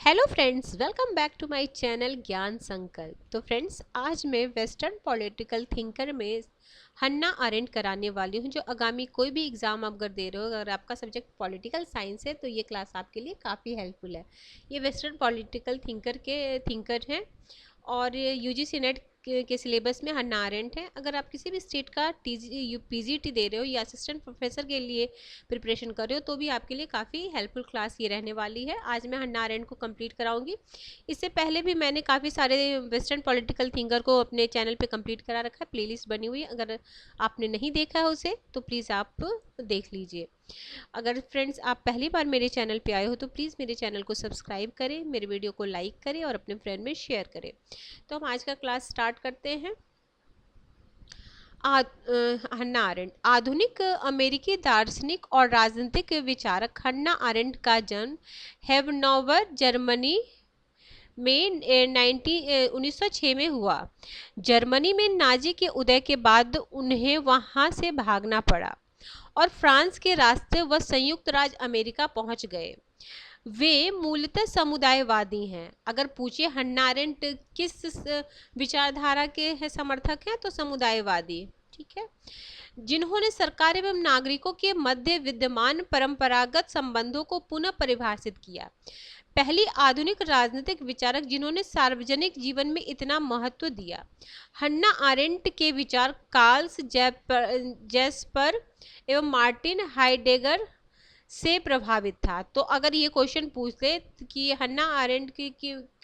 Hello friends, welcome back to my channel Gyan Sankalp. तो friends, आज मैं वेस्टर्न पॉलिटिकल थिंकर में हन्ना अरेंट कराने वाली हूँ। जो आगामी कोई भी एग्ज़ाम आप अगर दे रहे हो, अगर आपका सब्जेक्ट पॉलिटिकल साइंस है तो ये क्लास आपके लिए काफ़ी हेल्पफुल है। ये वेस्टर्न पॉलिटिकल थिंकर हैं और यूजीसी नेट के सिलेबस में हन्ना अरेंट है। अगर आप किसी भी स्टेट का पीजीटी दे रहे हो या असिस्टेंट प्रोफेसर के लिए प्रिपरेशन कर रहे हो तो भी आपके लिए काफ़ी हेल्पफुल क्लास ये रहने वाली है। आज मैं हन्ना अरेंट को कंप्लीट कराऊंगी। इससे पहले भी मैंने काफ़ी सारे वेस्टर्न पॉलिटिकल थिंकर को अपने चैनल पे कंप्लीट करा रखा है। प्लेलिस्ट बनी हुई है, अगर आपने नहीं देखा है उसे तो प्लीज़ आप देख लीजिए। अगर फ्रेंड्स आप पहली बार मेरे चैनल पे आए हो तो प्लीज़ मेरे चैनल को सब्सक्राइब करें, मेरे वीडियो को लाइक करें और अपने फ्रेंड में शेयर करें। तो हम आज का क्लास स्टार्ट करते हैं। हन्ना आरेंट आधुनिक अमेरिकी दार्शनिक और राजनीतिक विचारक हन्ना आरेंट का जन्म हैनोवर जर्मनी में 1906 में हुआ। जर्मनी में नाजी के उदय के बाद उन्हें वहां से भागना पड़ा और फ्रांस के रास्ते वह संयुक्त राज्य अमेरिका पहुंच गए। वे मूलतः समुदायवादी हैं। अगर पूछिए हन्ना अरेंट किस विचारधारा के है समर्थक हैं तो समुदायवादी, ठीक है, जिन्होंने सरकार एवं नागरिकों के मध्य विद्यमान परंपरागत संबंधों को पुनः परिभाषित किया। पहली आधुनिक राजनीतिक विचारक जिन्होंने सार्वजनिक जीवन में इतना महत्व दिया। हन्ना आरेंट के विचार कार्ल्स जैस्पर एवं मार्टिन हाइडेगर से प्रभावित था। तो अगर ये क्वेश्चन पूछ ले कि हन्ना आरेंट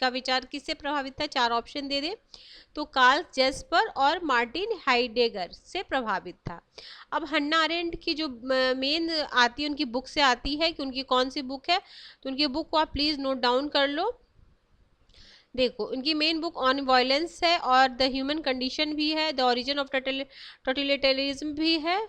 का विचार किससे प्रभावित था, चार ऑप्शन दे दे तो कार्ल जैस्पर और मार्टिन हाइडेगर से प्रभावित था। अब हन्ना आरेंट की जो मेन आती है उनकी बुक से आती है कि उनकी कौन सी बुक है, तो उनकी बुक को आप प्लीज़ नोट डाउन कर लो। देखो, उनकी मेन बुक ऑन वायलेंस है और द ह्यूमन कंडीशन भी है, द ओरिजिन ऑफ टोटलिटेरिज्म भी है,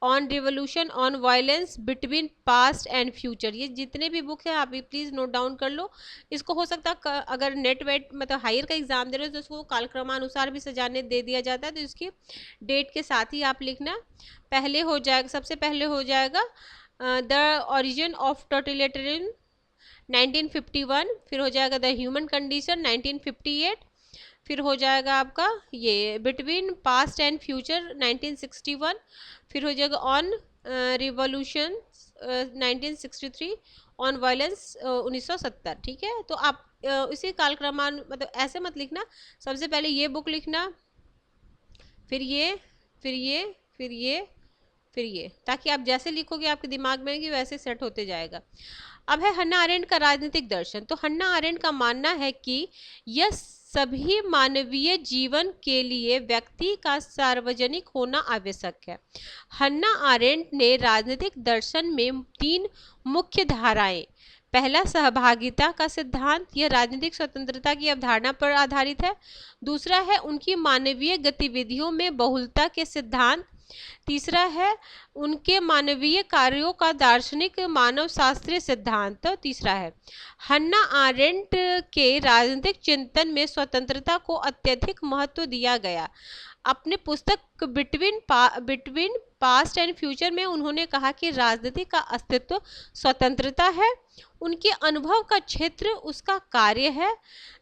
on revolution, on violence, between past and future. ये जितने भी बुक है आप भी प्लीज़ नोट डाउन कर लो। इसको हो सकता है अगर नेट वेट मतलब हायर का एग्जाम दे रहे हो तो इसको कालक्रमानुसार भी सजाने दे दिया जाता है, तो इसकी डेट के साथ ही आप लिखना। पहले हो जाएगा, सबसे पहले हो जाएगा द ओरिजिन ऑफ टोटलिटेरिज्म 1951, फिर हो जाएगा द ह्यूमन कंडीशन 1958, फिर हो जाएगा आपका ये बिटवीन पास्ट एंड फ्यूचर 1961, फिर हो जाएगा ऑन रिवॉल्यूशन 1963, ऑन वायलेंस 1970। ठीक है, तो आप इसी कालक्रमान मतलब ऐसे मत लिखना, सबसे पहले ये बुक लिखना, फिर ये, फिर ये, फिर ये, फिर ये, ताकि आप जैसे लिखोगे आपके दिमाग में कि वैसे सेट होते जाएगा। अब है हन्ना आरेंट का राजनीतिक दर्शन। तो हन्ना आरेंट का मानना है कि यह सभी मानवीय जीवन के लिए व्यक्ति का सार्वजनिक होना आवश्यक है। हन्ना आरेंट ने राजनीतिक दर्शन में तीन मुख्य धाराएं, पहला सहभागिता का सिद्धांत, यह राजनीतिक स्वतंत्रता की अवधारणा पर आधारित है। दूसरा है उनकी मानवीय गतिविधियों में बहुलता के सिद्धांत। तीसरा है उनके मानवीय कार्यों का दार्शनिक मानव शास्त्रीय सिद्धांत। तीसरा है हन्ना आरेंट के राजनीतिक चिंतन में स्वतंत्रता को अत्यधिक महत्व दिया गया। अपने पुस्तक बिटवीन पास्ट एंड फ्यूचर में उन्होंने कहा कि राजनीति का अस्तित्व स्वतंत्रता है, उनके अनुभव का क्षेत्र उसका कार्य है।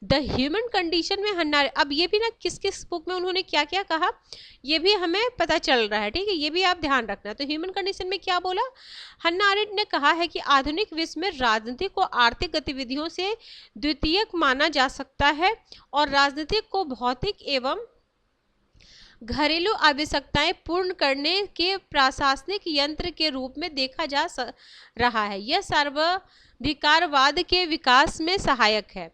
द ह्यूमन कंडीशन में हन्ना, अब ये भी ना किस किस बुक में उन्होंने क्या क्या कहा ये भी हमें पता चल रहा है, ठीक है, ये भी आप ध्यान रखना। तो ह्यूमन कंडीशन में क्या बोला, हन्ना आरेंट ने कहा है कि आधुनिक विश्व में राजनीति को आर्थिक गतिविधियों से द्वितीयक माना जा सकता है और राजनीति को भौतिक एवं घरेलू आवश्यकताएं पूर्ण करने के प्रशासनिक यंत्र के रूप में देखा जा रहा है। यह सर्वाधिकारवाद के विकास में सहायक है।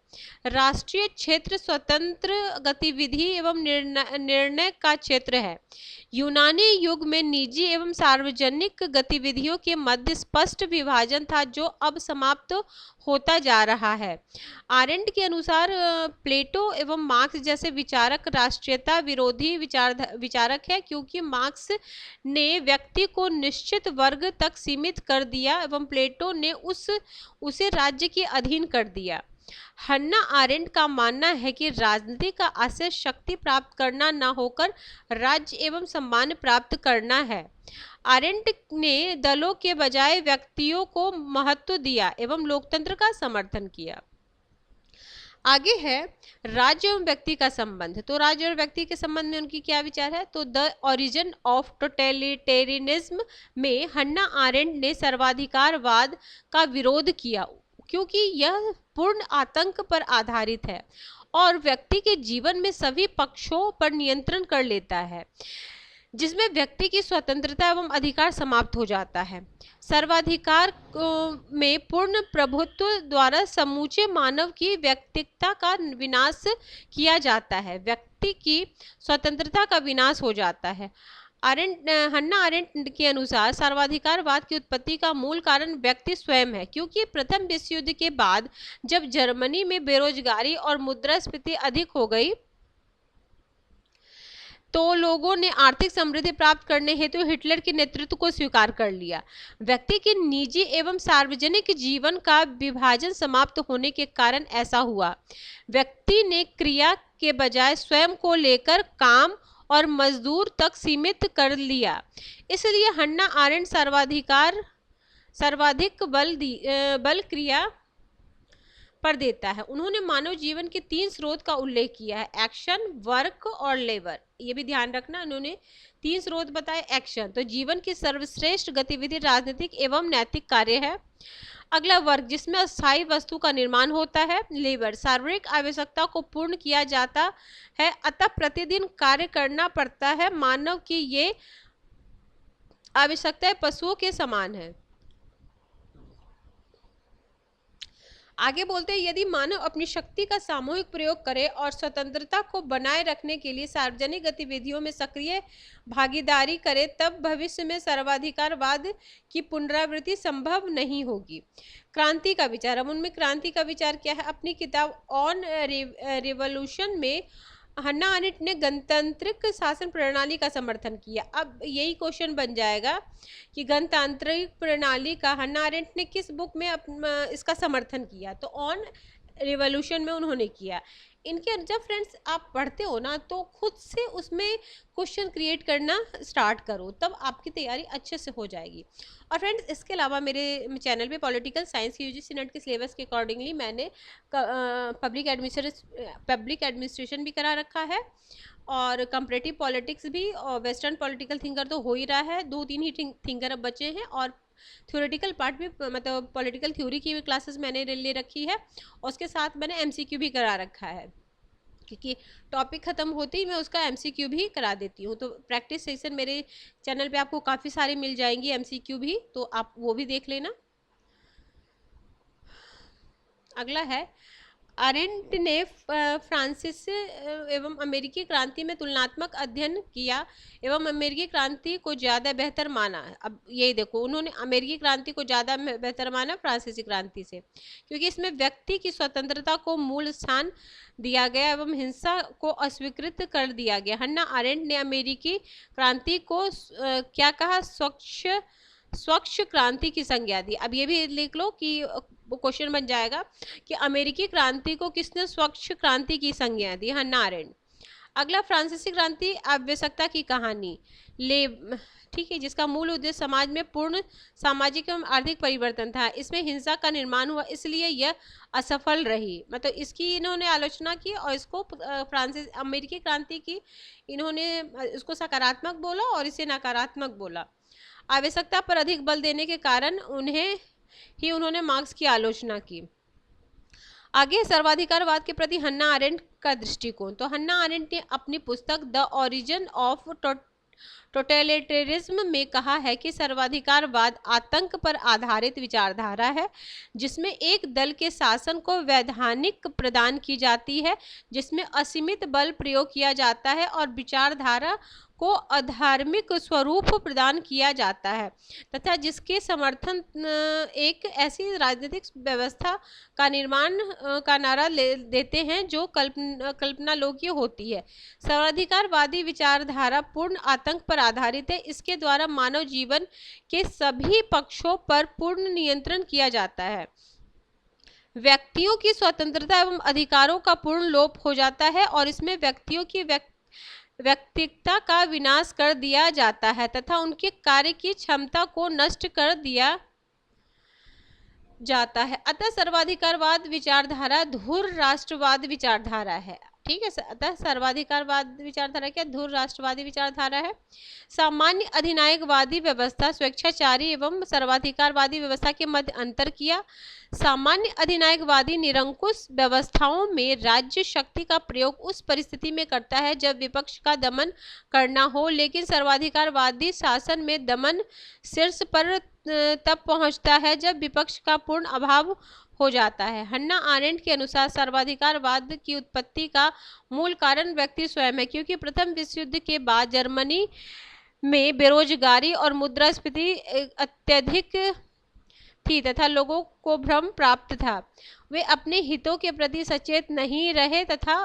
राष्ट्रीय क्षेत्र स्वतंत्र गतिविधि एवं निर्णय का क्षेत्र है। यूनानी युग में निजी एवं सार्वजनिक गतिविधियों के मध्य स्पष्ट विभाजन था जो अब समाप्त होता जा रहा है। आरेंट के अनुसार प्लेटो एवं मार्क्स जैसे विचारक राष्ट्रीयता विरोधी विचारक है, क्योंकि मार्क्स ने व्यक्ति को निश्चित वर्ग तक सीमित कर दिया एवं प्लेटो ने उसे राज्य के अधीन कर दिया। हन्ना आरेंट का मानना है कि राजनीति का आशय शक्ति प्राप्त करना न होकर राज्य एवं सम्मान प्राप्त करना है। आरेंट ने दलों के बजाय व्यक्तियों को महत्व दिया एवं लोकतंत्र का समर्थन किया। आगे है राज्य एवं व्यक्ति का संबंध। तो राज्य और व्यक्ति के संबंध में उनकी क्या विचार है? तो द ओरिजिन ऑफ टोटलिटेरियनिज्म में हन्ना आरेंट ने सर्वाधिकारवाद का विरोध किया, क्योंकि यह पूर्ण आतंक पर आधारित है और व्यक्ति के जीवन में सभी पक्षों पर नियंत्रण कर लेता है, जिसमें व्यक्ति की स्वतंत्रता एवं अधिकार समाप्त हो जाता है। सर्वाधिकार में पूर्ण प्रभुत्व द्वारा समूचे मानव की व्यक्तित्व का विनाश किया जाता है, व्यक्ति की स्वतंत्रता का विनाश हो जाता है। हन्ना आरेंट के अनुसार सर्वाधिकारवाद की उत्पत्ति का मूल कारण व्यक्ति स्वयं है, क्योंकि प्रथम विश्व युद्ध के बाद जब जर्मनी में बेरोजगारी और मुद्रास्फीति अधिक हो गई तो लोगों ने आर्थिक समृद्धि प्राप्त करने हेतु हिटलर के नेतृत्व को स्वीकार कर लिया। व्यक्ति के निजी एवं सार्वजनिक जीवन का विभाजन समाप्त होने के कारण ऐसा हुआ। व्यक्ति ने क्रिया के बजाय स्वयं को लेकर काम और मजदूर तक सीमित कर लिया। इसलिए हन्ना आरेंट सर्वाधिक बल क्रिया पर देता है। उन्होंने मानव जीवन के 3 स्रोत का उल्लेख किया है, एक्शन, वर्क और लेबर। ये भी ध्यान रखना, उन्होंने 3 स्रोत बताए। एक्शन, तो जीवन की सर्वश्रेष्ठ गतिविधि राजनीतिक एवं नैतिक कार्य है। अगला वर्क, जिसमें अस्थायी वस्तु का निर्माण होता है। लेबर, शारीरिक आवश्यकता को पूर्ण किया जाता है, अतः प्रतिदिन कार्य करना पड़ता है। मानव की ये आवश्यकताएं पशुओं के समान है। आगे बोलते हैं, यदि मानव अपनी शक्ति का सामूहिक प्रयोग करे और स्वतंत्रता को बनाए रखने के लिए सार्वजनिक गतिविधियों में सक्रिय भागीदारी करे, तब भविष्य में सर्वाधिकारवाद की पुनरावृत्ति संभव नहीं होगी। क्रांति का विचार, अब उनमें क्रांति का विचार क्या है? अपनी किताब ऑन रिवॉल्यूशन में हन्ना आरेंट ने गणतांत्रिक शासन प्रणाली का समर्थन किया। अब यही क्वेश्चन बन जाएगा कि गणतांत्रिक प्रणाली का हन्ना आरेंट ने किस बुक में इसका समर्थन किया? तो ऑन रिवॉल्यूशन में उन्होंने किया। इनके जब फ्रेंड्स आप पढ़ते हो ना, तो खुद से उसमें क्वेश्चन क्रिएट करना स्टार्ट करो, तब आपकी तैयारी अच्छे से हो जाएगी। और फ्रेंड्स, इसके अलावा मेरे चैनल पे पॉलिटिकल साइंस की यूजीसी नेट के सिलेबस के अकॉर्डिंगली मैंने पब्लिक एडमिनिस्ट्रेशन भी करा रखा है और कंपैरेटिव पॉलिटिक्स भी, और वेस्टर्न पॉलिटिकल थिंकर तो हो ही रहा है, 2-3 ही थिंकर अब बचे हैं, और थ्योरेटिकल पार्ट भी, मतलब पॉलिटिकल थ्योरी की भी क्लासेस मैंने ले रखी है, और उसके साथ मैंने एमसीक्यू भी करा रखा है, क्योंकि टॉपिक ख़त्म होते ही मैं उसका एमसीक्यू भी करा देती हूँ। तो प्रैक्टिस सेशन मेरे चैनल पे आपको काफ़ी सारे मिल जाएंगी एमसीक्यू भी, तो आप वो भी देख लेना। अगला है, आरेंट ने फ्रांसीसी एवं अमेरिकी क्रांति में तुलनात्मक अध्ययन किया एवं अमेरिकी क्रांति को ज़्यादा बेहतर माना। अब यही देखो, उन्होंने अमेरिकी क्रांति को ज़्यादा बेहतर माना फ्रांसीसी क्रांति से, क्योंकि इसमें व्यक्ति की स्वतंत्रता को मूल स्थान दिया गया एवं हिंसा को अस्वीकृत कर दिया गया। हन्ना आरेंट ने अमेरिकी क्रांति को क्या कहा? स्वच्छ क्रांति की संज्ञा दी। अब ये भी लिख लो कि क्वेश्चन बन जाएगा कि अमेरिकी क्रांति को किसने स्वच्छ क्रांति की संज्ञा दी? हन्ना आरेंट। अगला, फ्रांसीसी क्रांति आवश्यकता की कहानी ले, ठीक है, जिसका मूल उद्देश्य समाज में पूर्ण सामाजिक एवं आर्थिक परिवर्तन था। इसमें हिंसा का निर्माण हुआ, इसलिए यह असफल रही। मतलब इसकी इन्होंने आलोचना की और इसको अमेरिकी क्रांति की इन्होंने इसको सकारात्मक बोला और इसे नकारात्मक बोला। आवश्यकता पर अधिक बल देने के कारण उन्होंने मार्क्स की आलोचना की। आगे, सर्वाधिकारवाद के प्रति हन्ना आरेंट का दृष्टिकोण। तो हन्ना आरेंट ने अपनी पुस्तक द ओरिजिन ऑफ टोटलिटेरिज्म में कहा है कि सर्वाधिकारवाद आतंक पर आधारित विचारधारा है, जिसमें एक दल के शासन को वैधानिक प्रदान की जाती है, जिसमें असीमित बल प्रयोग किया जाता है और विचारधारा को अधार्मिक स्वरूप प्रदान किया जाता है, तथा जिसके समर्थन एक ऐसी राजनीतिक व्यवस्था का निर्माण का नारा देते हैं जो कल्पनालोकीय होती है। सर्वाधिकारवादी विचारधारा पूर्ण आतंक पर आधारित है। इसके द्वारा मानव जीवन के सभी पक्षों पर पूर्ण नियंत्रण किया जाता है। व्यक्तियों की स्वतंत्रता एवं अधिकारों का पूर्ण लोप हो जाता है और इसमें व्यक्तियों की व्यक्तित्व का विनाश कर दिया जाता है तथा उनके कार्य की क्षमता को नष्ट कर दिया जाता है। अतः सर्वाधिकारवाद विचारधारा धुर राष्ट्रवाद विचारधारा है। ठीक है, अतः सर्वाधिकारवाद विचारधारा क्या, धुर राष्ट्रवादी विचारधारा है। सामान्य अधिनायकवादी व्यवस्था स्वेच्छाचारी एवं सर्वाधिकारवादी व्यवस्था के मध्य अंतर किया। सामान्य अधिनायकवादी निरंकुश व्यवस्थाओं में राज्य शक्ति का प्रयोग उस परिस्थिति में करता है जब विपक्ष का दमन करना हो, लेकिन सर्वाधिकारवादी शासन में दमन शीर्ष पर तब पहुंचता है जब विपक्ष का पूर्ण अभाव हो जाता है। हन्ना आरेंट के अनुसार सर्वाधिकारवाद की उत्पत्ति का मूल कारण व्यक्ति स्वयं है, क्योंकि प्रथम विश्व युद्ध के बाद जर्मनी में बेरोजगारी और मुद्रास्फीति अत्यधिक थी तथा लोगों को भ्रम प्राप्त था। वे अपने हितों के प्रति सचेत नहीं रहे तथा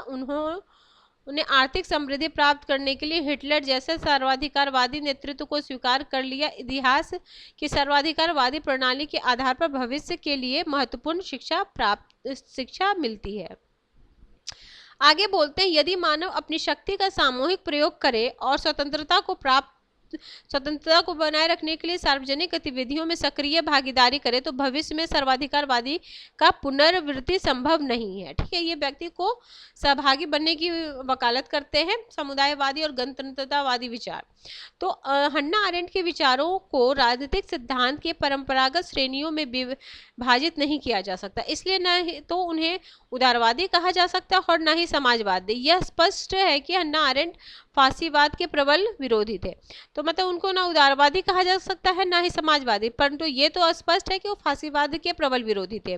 उन्हें आर्थिक समृद्धि प्राप्त करने के लिए हिटलर जैसे सर्वाधिकारवादी नेतृत्व को स्वीकार कर लिया। इतिहास की सर्वाधिकारवादी प्रणाली के आधार पर भविष्य के लिए महत्वपूर्ण शिक्षा मिलती है। आगे बोलते हैं, यदि मानव अपनी शक्ति का सामूहिक प्रयोग करे और स्वतंत्रता को बनाए रखने के लिए सार्वजनिक गतिविधियों में सक्रिय भागीदारी करे तो भविष्य में सर्वाधिकारवादी का पुनरावृत्ति संभव नहीं है। ठीक है, ये व्यक्ति को सहभागी बनने की वकालत करते हैं समुदायवादी और गणतंत्रतावादी विचार। तो हन्ना आरेंट के विचारों को राजनीतिक सिद्धांत के परंपरागत श्रेणियों में विभाजित नहीं किया जा सकता, इसलिए न तो उन्हें उदारवादी कहा जा सकता और न ही समाजवादी। यह स्पष्ट है कि हन्ना आरेंट फांसीवाद के प्रबल विरोधी थे, तो मतलब उनको ना उदारवादी कहा जा सकता है ना ही समाजवादी, परंतु ये तो स्पष्ट है कि वो फांसीवाद के प्रबल विरोधी थे।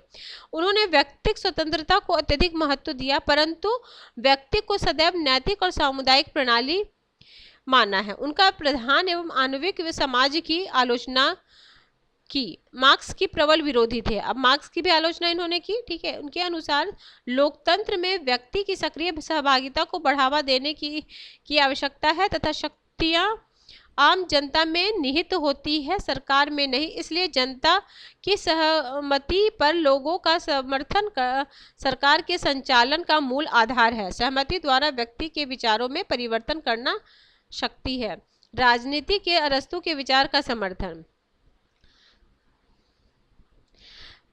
उन्होंने व्यक्तिगत स्वतंत्रता को अत्यधिक महत्व दिया, परंतु व्यक्ति को सदैव नैतिक और सामुदायिक प्रणाली माना है। उनका प्रधान एवं आणविक समाज की आलोचना की। मार्क्स की प्रबल विरोधी थे। अब मार्क्स की भी आलोचना इन्होंने की। ठीक है, उनके अनुसार लोकतंत्र में व्यक्ति की सक्रिय सहभागिता को बढ़ावा देने की आवश्यकता है तथा शक्तियां आम जनता में निहित होती है, सरकार में नहीं। इसलिए जनता की सहमति पर लोगों का समर्थन सरकार के संचालन का मूल आधार है। सहमति द्वारा व्यक्ति के विचारों में परिवर्तन करना शक्ति है। राजनीति के अरस्तु के विचार का समर्थन।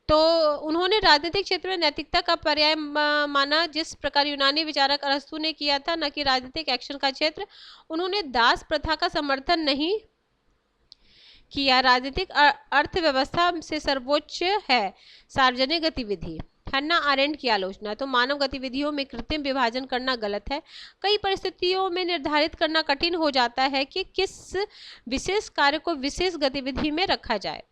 तो उन्होंने राजनीतिक क्षेत्र में नैतिकता का पर्याय माना, जिस प्रकार यूनानी विचारक अरस्तु ने किया था, न कि राजनीतिक एक्शन का क्षेत्र। उन्होंने दास प्रथा का समर्थन नहीं किया। राजनीतिक अर्थव्यवस्था से सर्वोच्च है सार्वजनिक गतिविधि। हन्ना आरेंट की आलोचना। तो मानव गतिविधियों में कृत्रिम विभाजन करना गलत है। कई परिस्थितियों में निर्धारित करना कठिन हो जाता है कि किस विशेष कार्य को विशेष गतिविधि में रखा जाए।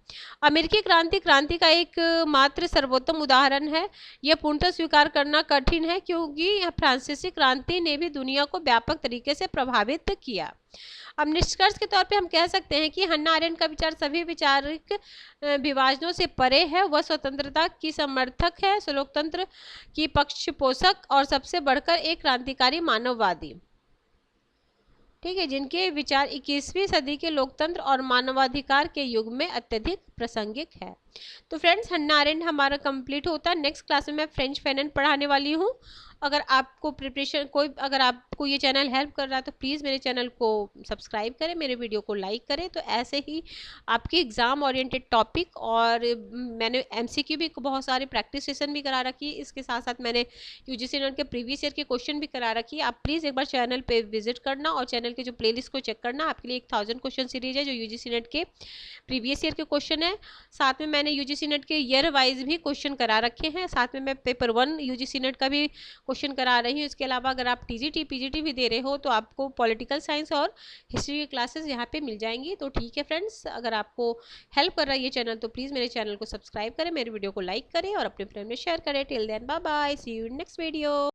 अमेरिकी क्रांति का एक मात्र सर्वोत्तम उदाहरण है। यह पूर्णतः स्वीकार करना कठिन है क्योंकि फ्रांसीसी क्रांति ने भी दुनिया को व्यापक तरीके से प्रभावित किया। अब निष्कर्ष के तौर पे हम कह सकते हैं कि हन्ना आरेंट का विचार सभी विचारिक विभाजनों से परे है। वह स्वतंत्रता की समर्थक है, लोकतंत्र की पक्षपोषक और सबसे बढ़कर एक क्रांतिकारी मानववादी। ठीक है, जिनके विचार 21वीं सदी के लोकतंत्र और मानवाधिकार के युग में अत्यधिक प्रासंगिक है। तो फ्रेंड्स, हन्ना आरेंट हमारा कंप्लीट होता है। नेक्स्ट क्लास में मैं फ्रेंच फैनन पढ़ाने वाली हूँ। अगर आपको अगर आपको ये चैनल हेल्प कर रहा है तो प्लीज़ मेरे चैनल को सब्सक्राइब करें, मेरे वीडियो को लाइक करें। तो ऐसे ही आपके एग्ज़ाम ओरिएंटेड टॉपिक, और मैंने MCQ भी बहुत सारे प्रैक्टिस सेशन भी करा रखी है। इसके साथ साथ मैंने UGC नेट के प्रीवियस ईयर के क्वेश्चन भी करा रखी है। आप प्लीज़ एक बार चैनल पे विजिट करना और चैनल के जो प्लेलिस्ट को चेक करना। आपके लिए 1000 क्वेश्चन सीरीज है जो UGC नेट के प्रीवियस ईयर के क्वेश्चन है। साथ में मैंने UGC नेट के ईयर वाइज भी क्वेश्चन करा रखे हैं। साथ में मैं पेपर 1 UGC नेट का भी क्वेश्चन करा रही हूँ। इसके अलावा अगर आप TGT PGT भी दे रहे हो तो आपको पॉलिटिकल साइंस और हिस्ट्री की क्लासेस यहाँ पे मिल जाएंगी। तो ठीक है फ्रेंड्स, अगर आपको हेल्प कर रहा है ये चैनल तो प्लीज़ मेरे चैनल को सब्सक्राइब करें, मेरे वीडियो को लाइक करें और अपने फ्रेंड में शेयर करें। Till then bye bye, see you in next video.